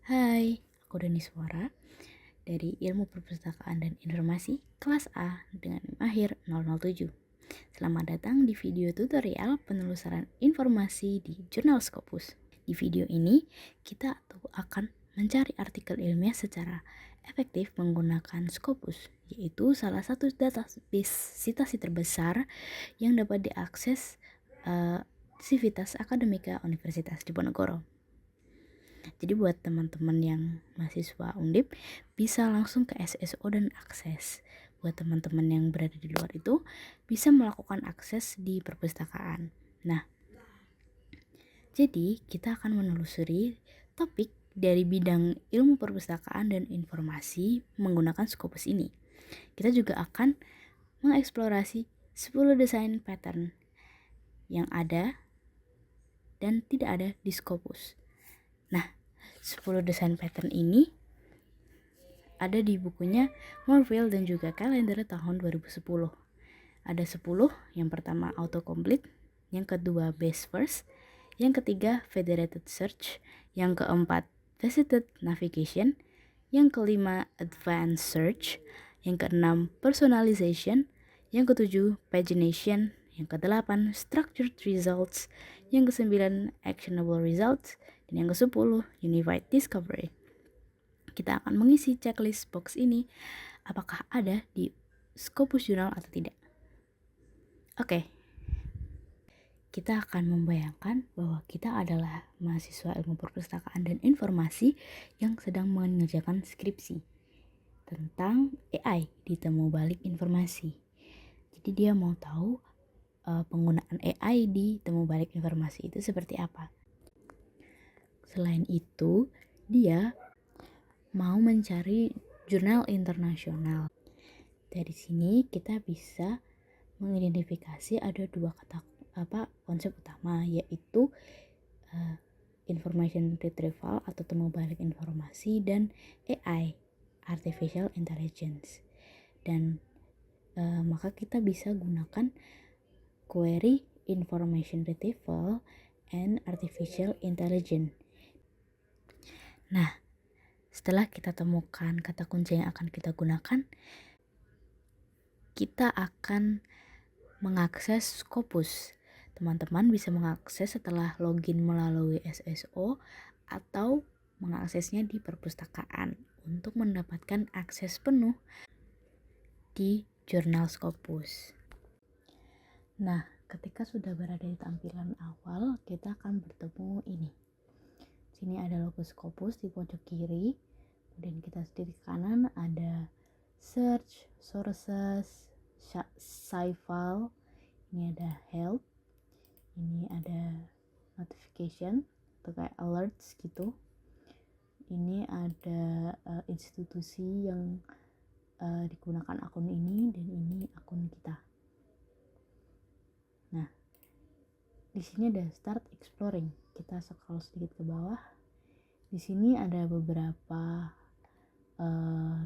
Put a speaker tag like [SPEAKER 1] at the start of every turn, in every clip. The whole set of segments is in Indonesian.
[SPEAKER 1] Hai, aku Dani Suara dari Ilmu Perpustakaan dan Informasi kelas A dengan NIM akhir 007. Selamat datang di video tutorial penelusuran informasi di Jurnal Scopus. Di video ini, kita akan mencari artikel ilmiah secara efektif menggunakan Scopus, yaitu salah satu database citasi terbesar yang dapat diakses Civitas Akademika Universitas Diponegoro. Jadi buat teman-teman yang mahasiswa Undip bisa langsung ke SSO dan akses. Buat teman-teman yang berada di luar itu bisa melakukan akses di perpustakaan. Nah, jadi kita akan menelusuri topik dari bidang ilmu perpustakaan dan informasi menggunakan Scopus ini. Kita juga akan mengeksplorasi 10 desain pattern yang ada dan tidak ada di Scopus. Nah, 10 desain pattern ini ada di bukunya Morville dan juga kalender tahun 2010. Ada 10, yang pertama autocomplete, yang kedua base first, yang ketiga federated search, yang keempat faceted navigation, yang kelima advanced search, yang keenam personalization, yang ketujuh pagination, yang kedelapan structured results, yang kesembilan actionable results, dan yang ke-10 unified discovery. Kita akan mengisi checklist box ini apakah ada di Scopus Journal atau tidak. Oke, kita akan membayangkan bahwa kita adalah mahasiswa ilmu perpustakaan dan informasi yang sedang mengerjakan skripsi tentang AI di temu balik informasi. Jadi dia mau tahu penggunaan AI di temu balik informasi itu seperti apa. Selain itu, dia mau mencari jurnal internasional. Dari sini kita bisa mengidentifikasi ada dua konsep utama, yaitu information retrieval atau temu balik informasi dan AI, artificial intelligence. Dan maka kita bisa gunakan query information retrieval and artificial intelligence. Nah, setelah kita temukan kata kunci yang akan kita gunakan, kita akan mengakses Scopus. Teman-teman bisa mengakses setelah login melalui SSO atau mengaksesnya di perpustakaan untuk mendapatkan akses penuh di jurnal Scopus. Nah, ketika sudah berada di tampilan awal, kita akan bertemu ini. Sini ada logo Scopus di pojok kiri, kemudian kita di kanan ada search, sources, save file, ini ada help, ini ada notification atau kayak alerts gitu, ini ada institusi yang digunakan akun ini, dan ini akun kita. Nah, di sini ada start exploring. Kita scroll sedikit ke bawah. Di sini ada beberapa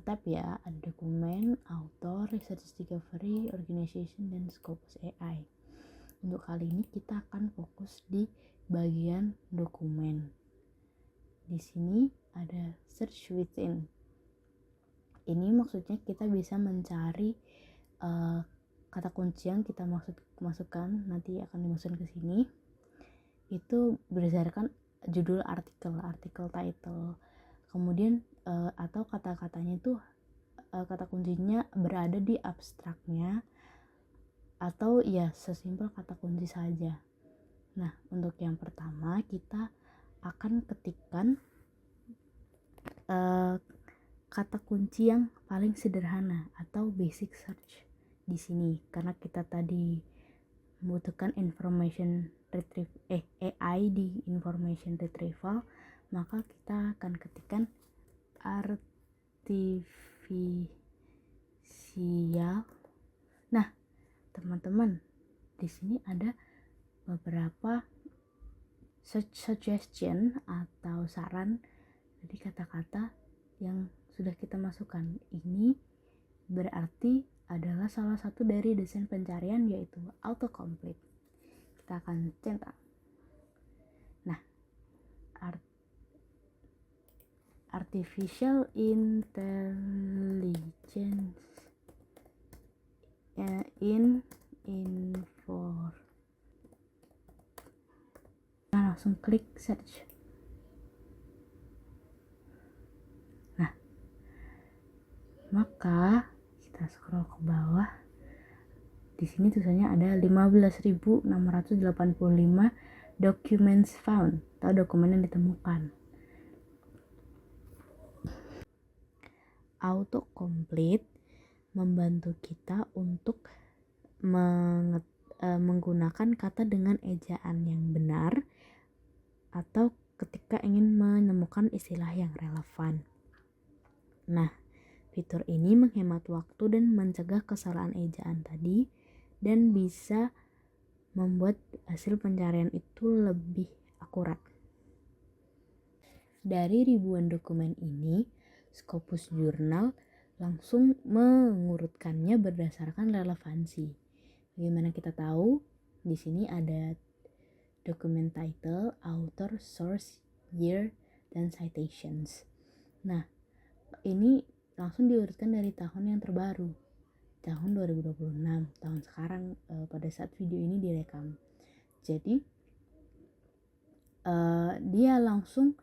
[SPEAKER 1] tab ya, ada dokumen, author, research discovery, organization, dan Scopus AI. Untuk kali ini kita akan fokus di bagian dokumen. Di sini ada search within. Ini maksudnya kita bisa mencari kata kunci yang kita masukkan, nanti akan dimasukkan ke sini. Itu berdasarkan judul artikel title. Kemudian atau kata-katanya itu kata kuncinya berada di abstraknya, atau ya sesimpel kata kunci saja. Nah, untuk yang pertama kita akan ketikkan kata kunci yang paling sederhana atau basic search di sini, karena kita tadi membutuhkan information AI di information retrieval, maka kita akan ketikkan artificial. Nah, teman-teman, di sini ada beberapa suggestion atau saran dari kata-kata yang sudah kita masukkan. Ini berarti adalah salah satu dari desain pencarian, yaitu autocomplete. Kita akan centang. Nah, artificial intelligence in info. Nah, langsung klik search. Nah, maka kita scroll ke bawah. Di sini tulisannya ada 15.685 documents found, atau dokumen yang ditemukan. Autocomplete membantu kita untuk menggunakan kata dengan ejaan yang benar atau ketika ingin menemukan istilah yang relevan. Nah, fitur ini menghemat waktu dan mencegah kesalahan ejaan tadi dan bisa membuat hasil pencarian itu lebih akurat. Dari ribuan dokumen ini, Scopus Jurnal langsung mengurutkannya berdasarkan relevansi. Bagaimana kita tahu? Di sini ada dokumen title, author, source, year, dan citations. Nah, ini langsung diurutkan dari tahun yang terbaru, tahun 2026, tahun sekarang pada saat video ini direkam. Jadi dia langsung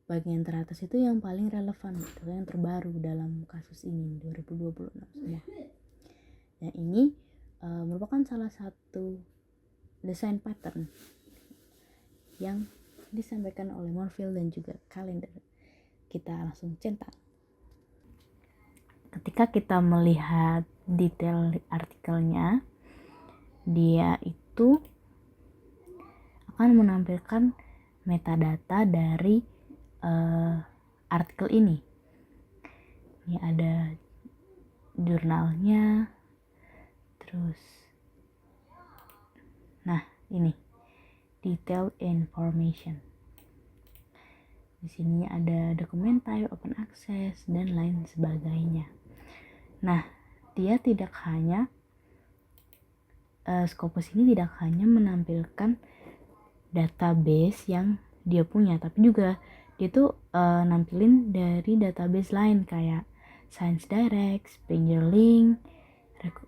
[SPEAKER 1] bagian teratas itu yang paling relevan, gitu, yang terbaru dalam kasus ini 2026 semua. Nah, ini merupakan salah satu desain pattern yang disampaikan oleh Morfield dan juga Kalender. Kita langsung centang. Ketika kita melihat detail artikelnya, dia itu akan menampilkan metadata dari artikel ini. Ini ada jurnalnya, terus nah ini detailed information. Di sini ada dokumen type, open access, dan lain sebagainya. Nah, dia tidak hanya Scopus ini tidak hanya menampilkan database yang dia punya, tapi juga dia tuh nampilin dari database lain kayak Science Direct, Springerlink,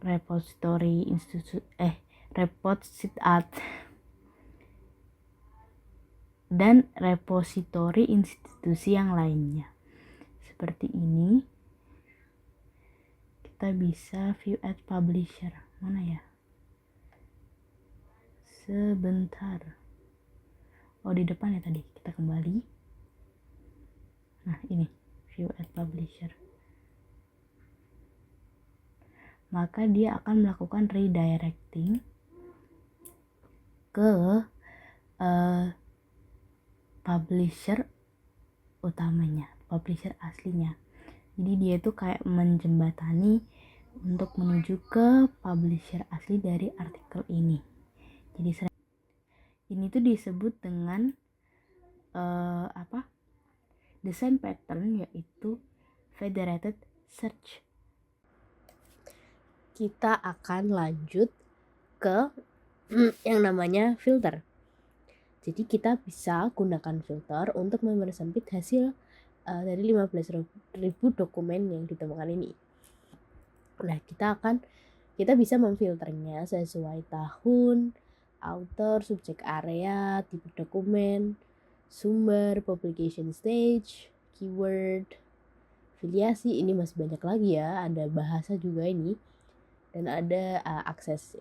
[SPEAKER 1] repository dan repositori institusi yang lainnya. Seperti ini. Kita bisa view at publisher. Mana ya? Sebentar. Oh, di depan ya tadi. Kita kembali. Nah, ini view at publisher. Maka dia akan melakukan redirecting ke publisher utamanya, publisher aslinya. Jadi dia itu kayak menjembatani untuk menuju ke publisher asli dari artikel ini. Jadi ini tuh disebut dengan design pattern, yaitu federated search. Kita akan lanjut ke yang namanya filter. Jadi kita bisa gunakan filter untuk mempersempit hasil dari 15.000 dokumen yang ditemukan ini. Nah, kita bisa memfilternya sesuai tahun, author, subjek area, tipe dokumen, sumber, publication stage, keyword, filiasi. Ini masih banyak lagi ya, ada bahasa juga ini, dan ada akses.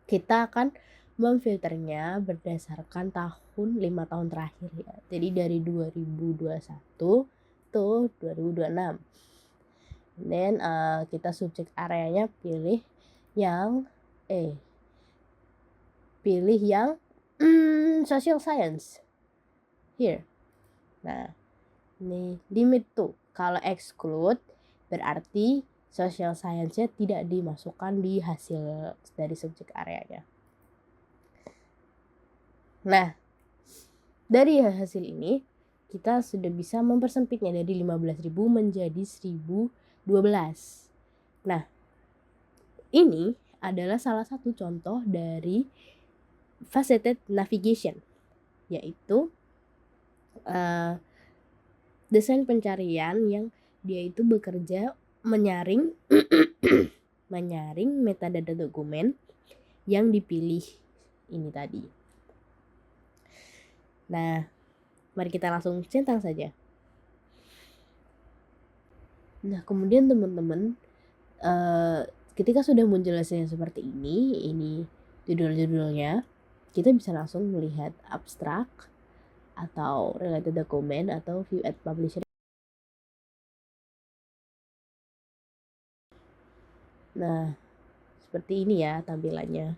[SPEAKER 1] Kita akan memfilternya berdasarkan tahun 5 tahun terakhir ya. Jadi dari 2021 to 2026. Dan kita subjek areanya pilih yang social science here. Nah, ini limit tuh. Kalau exclude berarti social science-nya tidak dimasukkan di hasil dari subjek areanya. Nah, dari hasil ini kita sudah bisa mempersempitnya dari 15.000 menjadi 1.012. Nah, ini adalah salah satu contoh dari faceted navigation, yaitu
[SPEAKER 2] desain pencarian yang dia itu bekerja menyaring menyaring metadata dokumen yang dipilih ini tadi. Nah, mari kita langsung centang saja. Nah, kemudian teman-teman, ketika sudah muncul hasilnya seperti ini judul-judulnya, kita bisa langsung melihat abstract atau related document atau view at publisher. Nah, seperti ini ya tampilannya.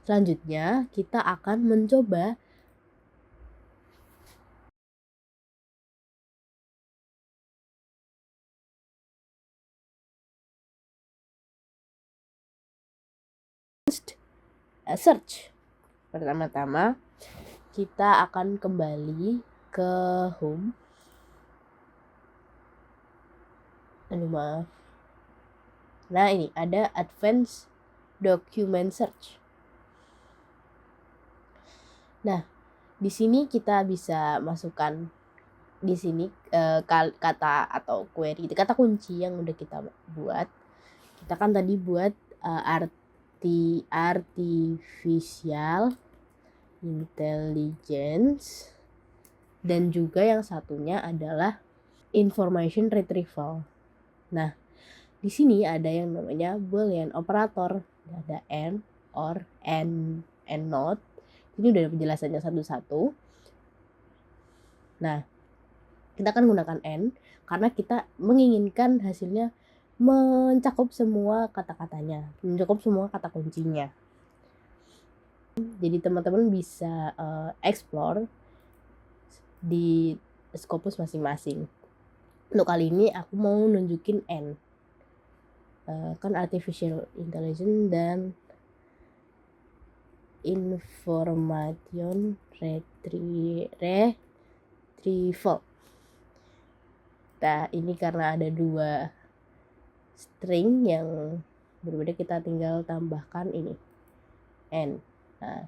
[SPEAKER 2] Selanjutnya, kita akan mencoba search. Pertama-tama, kita akan kembali ke home. Maaf. Nah, ini ada advanced document search. Nah, di sini kita bisa masukkan di sini kata atau query, kata kunci yang udah kita buat. Kita kan tadi buat artificial intelligence, dan juga yang satunya adalah information retrieval. Nah, di sini ada yang namanya Boolean operator, ada and, or, and not. Ini udah ada penjelasannya satu-satu. Nah, kita akan menggunakan and karena kita menginginkan hasilnya mencakup semua kata-katanya, mencakup semua kata kuncinya. Jadi teman-teman bisa explore di Scopus masing-masing. Untuk kali ini aku mau nunjukin N, kan artificial intelligence dan information retrieval. Nah, ini karena ada 2 string yang berbeda, kita tinggal tambahkan ini N. Nah,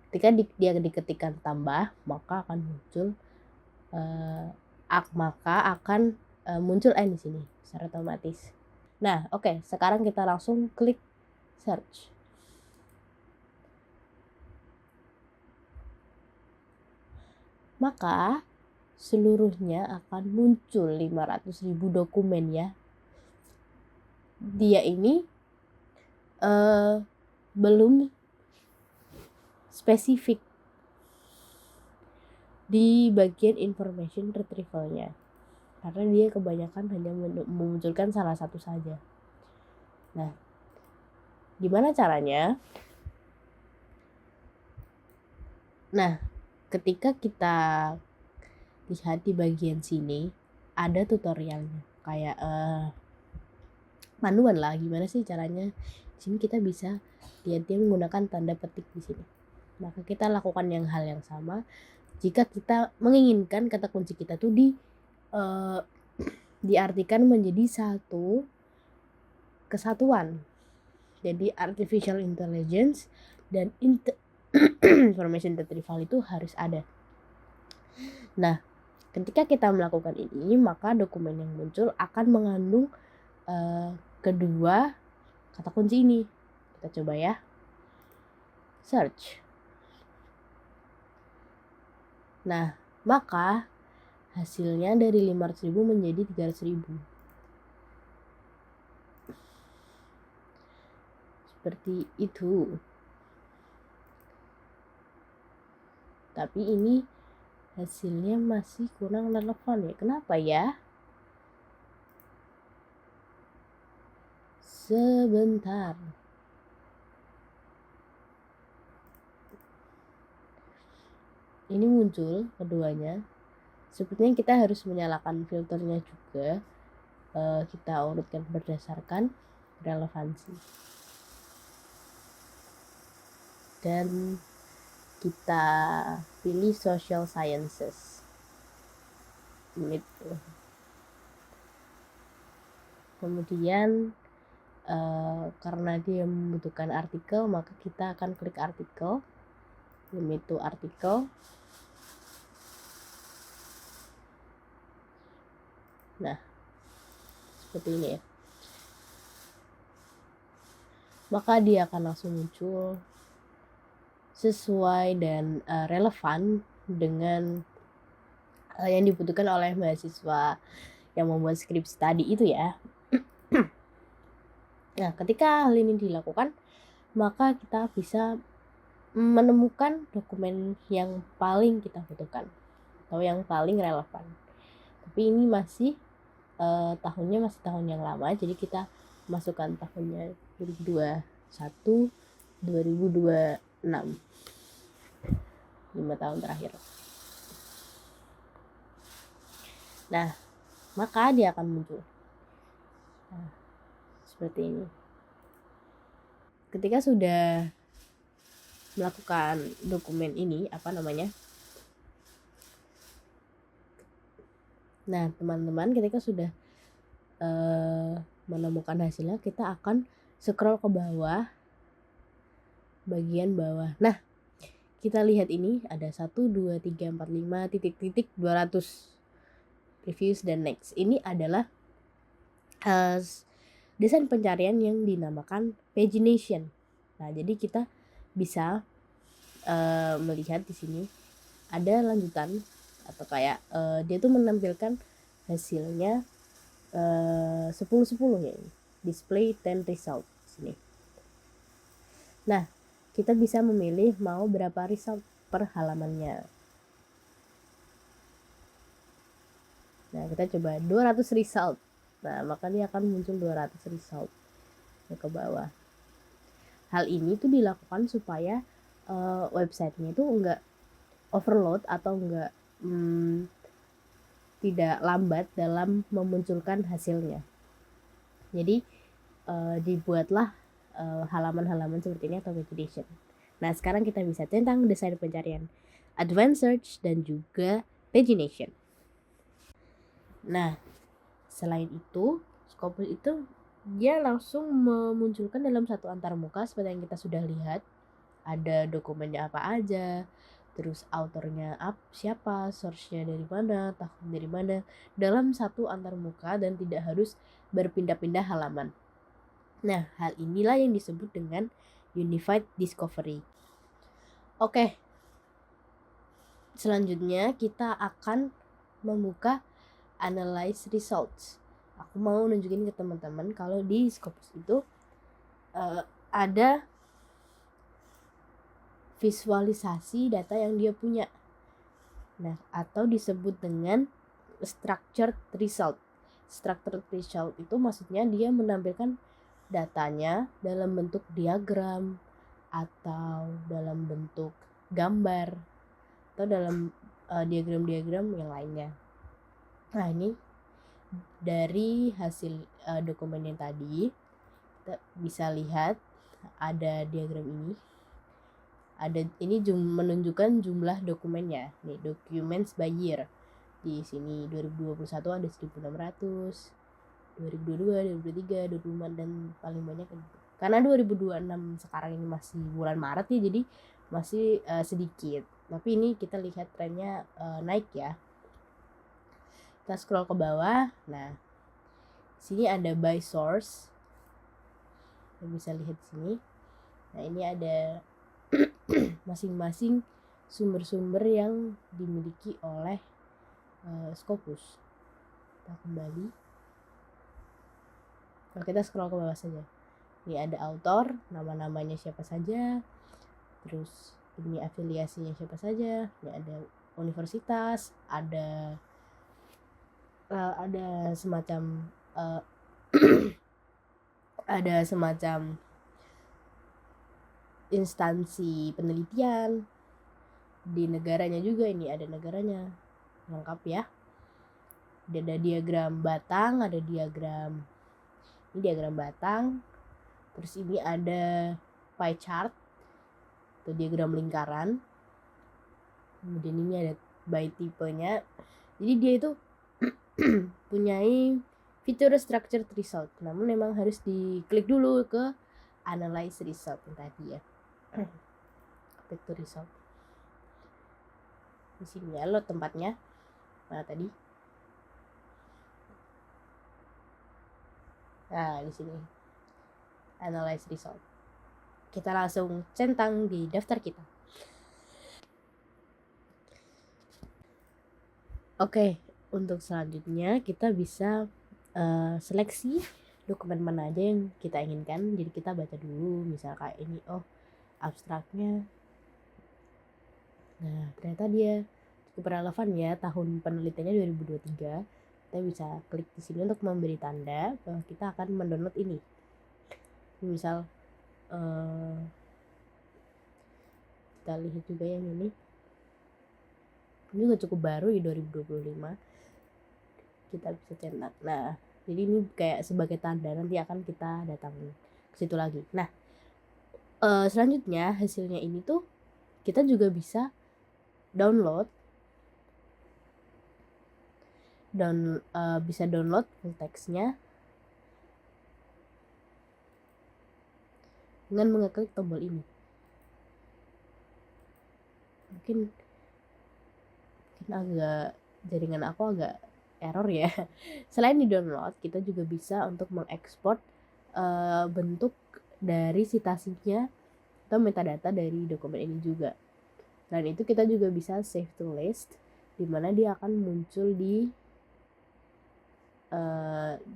[SPEAKER 2] ketika dia diketikkan tambah, maka akan muncul muncul N di sini secara otomatis. Nah, oke, sekarang kita langsung klik search. Maka seluruhnya akan muncul 500.000 dokumen ya. Dia ini belum spesifik di bagian information retrieval-nya, karena dia kebanyakan hanya memunculkan salah satu saja. Nah, gimana caranya? Nah, ketika kita lihat di bagian sini ada tutorialnya, kayak manual lah, gimana sih caranya. Di sini kita bisa lihat dia menggunakan tanda petik di sini. Maka kita lakukan hal yang sama jika kita menginginkan kata kunci kita tuh diartikan menjadi satu kesatuan. Jadi artificial intelligence dan information retrieval itu harus ada. Nah, ketika kita melakukan ini, maka dokumen yang muncul akan mengandung kedua kata kunci ini. Kita coba ya. Search. Nah, maka hasilnya dari 500.000 menjadi 300.000. Seperti itu. Tapi ini hasilnya masih kurang relevan ya. Kenapa ya? Sebentar. Ini muncul keduanya. Sepertinya kita harus menyalakan filternya juga. Kita urutkan berdasarkan relevansi. Dan kita pilih social sciences. Gitu. Kemudian karena dia membutuhkan artikel, maka kita akan klik artikel, yaitu artikel. Nah, seperti ini ya. Maka dia akan langsung muncul sesuai dan relevan dengan yang dibutuhkan oleh mahasiswa yang membuat skripsi tadi itu ya. Nah, ketika hal ini dilakukan, maka kita bisa menemukan dokumen yang paling kita butuhkan atau yang paling relevan. Tapi ini masih tahunnya masih tahun yang lama, jadi kita masukkan tahunnya 2021, 2026, 5 tahun terakhir. Nah, maka dia akan muncul. Nah, seperti ini. Ketika sudah melakukan dokumen ini, nah teman-teman, ketika sudah menemukan hasilnya, kita akan scroll ke bawah, bagian bawah. Nah, kita lihat ini ada 1, 2, 3, 4, 5, titik-titik 200 previews dan next. Ini adalah desain pencarian yang dinamakan pagination. Nah, jadi kita bisa melihat di sini ada lanjutan atau kayak dia tuh menampilkan hasilnya 10-10 ya, display 10 result sini. Nah, kita bisa memilih mau berapa result per halamannya. Nah, kita coba 200 result. Nah, maka dia akan muncul 200 result ke bawah. Hal ini tuh dilakukan supaya websitenya itu enggak overload atau enggak tidak lambat dalam memunculkan hasilnya. Jadi dibuatlah halaman-halaman seperti ini atau pagination. Nah, sekarang kita bisa tentang desain pencarian, advanced search dan juga pagination. Nah, selain itu, Scopus itu dia langsung memunculkan dalam satu antarmuka seperti yang kita sudah lihat. Ada dokumennya apa aja, terus autornya siapa, source-nya dari mana, tahun dari mana, dalam satu antarmuka dan tidak harus berpindah-pindah halaman. Nah, hal inilah yang disebut dengan Unified Discovery. Oke, selanjutnya kita akan membuka Analyze Results. Aku mau nunjukin ke teman-teman kalau di Scopus itu ada visualisasi data yang dia punya. Nah, atau disebut dengan structured result. Structured result itu maksudnya dia menampilkan datanya dalam bentuk diagram atau dalam bentuk gambar atau dalam diagram-diagram yang lainnya. Nah, ini dari hasil dokumen yang tadi kita bisa lihat ada diagram ini. Ini menunjukkan jumlah dokumennya. Nih, documents by year. Di sini 2021 ada 1600, 2022, 2023, 2025 dan paling banyak karena 2026 sekarang ini masih bulan Maret ya, jadi masih sedikit. Tapi ini kita lihat trennya naik ya. Kita scroll ke bawah. Nah, sini ada by source. Kita bisa lihat sini. Nah, ini ada masing-masing sumber-sumber yang dimiliki oleh Scopus. Kita kembali. Kalau kita scroll ke bawah saja. Ini ada author, nama-namanya siapa saja. Terus ini afiliasinya siapa saja. Ini ada universitas, ada semacam ada semacam instansi penelitian di negaranya juga. Ini ada negaranya lengkap ya. Ada diagram batang, ada diagram ini diagram batang. Terus ini ada pie chart atau diagram lingkaran. Kemudian ini ada by tipenya. Jadi dia itu punyai fitur structured result. Namun memang harus diklik dulu ke analyze result yang tadi ya. Vector result. Di sini ya lo tempatnya. Nah, tadi. Nah, di sini analyze result. Kita langsung centang di daftar kita. Oke, untuk selanjutnya kita bisa seleksi dokumen mana aja yang kita inginkan. Jadi kita baca dulu, misal kayak ini, oh abstraknya. Nah, ternyata dia cukup relevan ya, tahun penelitiannya 2023. Kita bisa klik di sini untuk memberi tanda bahwa kita akan mendownload ini. Misal kita lihat juga yang ini juga cukup baru di 2025. Kita bisa cetak. Nah, jadi ini kayak sebagai tanda nanti akan kita datang ke situ lagi. Nah, selanjutnya hasilnya ini tuh kita juga bisa download bisa download full text-nya dengan mengeklik tombol ini. Mungkin agak jaringan aku agak error ya. Selain di download, kita juga bisa untuk mengekspor bentuk dari citasinya atau metadata dari dokumen ini juga. Dan itu kita juga bisa save to list, di mana dia akan muncul di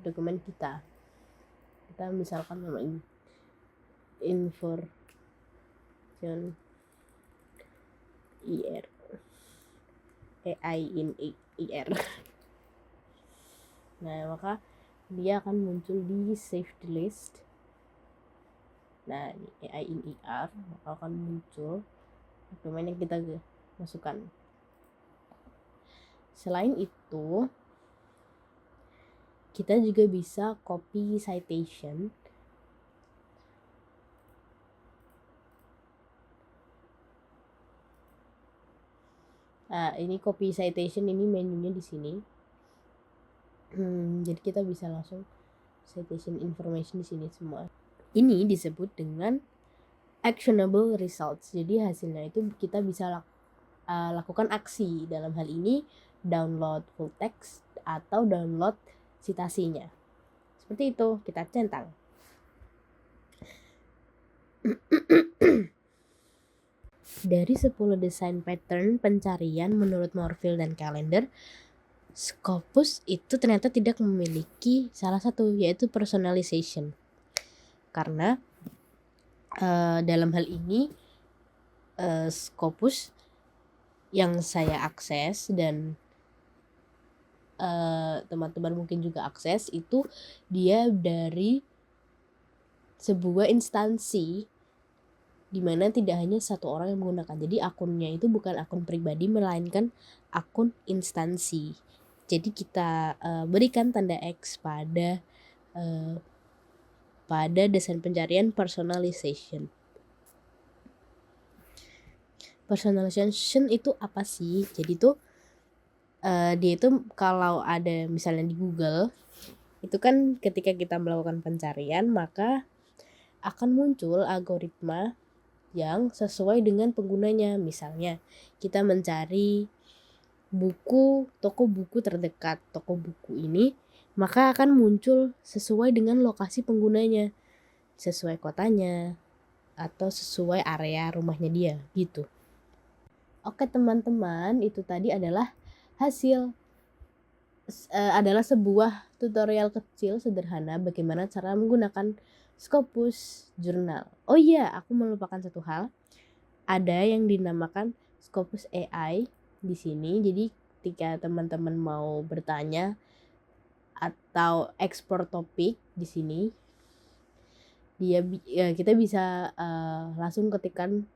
[SPEAKER 2] dokumen kita. Kita misalkan nama ini information IR AI in IR. Nah, maka dia akan muncul di save the list. Nah, ini AI in IR, maka akan muncul dokumen yang kita masukkan. Selain itu, kita juga bisa copy citation. Nah, ini copy citation, ini menunya di sini. Jadi kita bisa langsung citation information di sini semua. Ini disebut dengan actionable results. Jadi hasilnya itu kita bisa lakukan aksi. Dalam hal ini download full text atau download citasinya. Seperti itu, kita centang. Dari 10 desain pattern pencarian menurut Morville dan Callender, Scopus itu ternyata tidak memiliki salah satu, yaitu personalization. Karena dalam hal ini Scopus yang saya akses dan teman-teman mungkin juga akses, itu dia dari sebuah instansi di mana tidak hanya satu orang yang menggunakan. Jadi akunnya itu bukan akun pribadi, melainkan akun instansi. Jadi kita berikan tanda X pada desain pencarian personalization. Personalization itu apa sih? Jadi tuh dia itu kalau ada misalnya di Google, itu kan ketika kita melakukan pencarian maka akan muncul algoritma yang sesuai dengan penggunanya. Misalnya kita mencari buku, toko buku terdekat toko buku ini, maka akan muncul sesuai dengan lokasi penggunanya, sesuai kotanya atau sesuai area rumahnya dia gitu. Oke teman-teman, itu tadi adalah hasil adalah sebuah tutorial kecil sederhana bagaimana cara menggunakan Scopus Journal. Oh iya, aku melupakan satu hal. Ada yang dinamakan Scopus AI di sini. Jadi ketika teman-teman mau bertanya atau ekspor topik di sini, kita bisa langsung ketikkan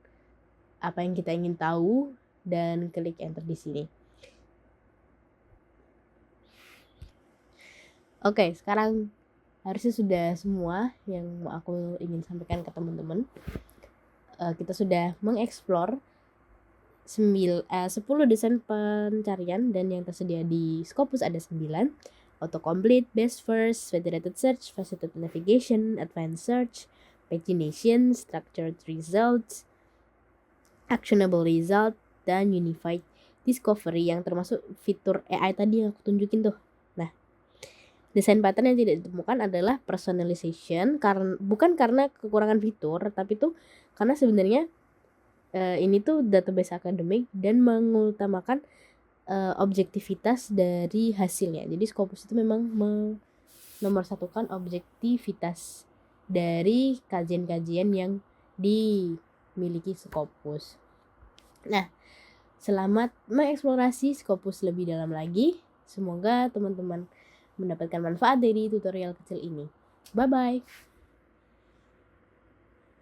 [SPEAKER 2] apa yang kita ingin tahu dan klik enter di sini. Oke, sekarang harusnya sudah semua yang aku ingin sampaikan ke teman-teman. Kita sudah mengeksplor 10 desain pencarian, dan yang tersedia di Scopus ada 9. Autocomplete, best first, federated search, faceted navigation, advanced search, pagination, structured results, actionable result, dan unified discovery, yang termasuk fitur AI tadi yang aku tunjukin tuh. Nah, Desain pattern yang tidak ditemukan adalah personalization, bukan karena kekurangan fitur, tapi tuh karena sebenarnya ini tuh database akademik dan mengutamakan objektivitas dari hasilnya. Jadi Scopus itu memang menomorsatukan objektivitas dari kajian-kajian yang dimiliki Scopus. Nah, selamat mengeksplorasi Scopus lebih dalam lagi. Semoga teman-teman mendapatkan manfaat dari tutorial kecil ini. Bye-bye.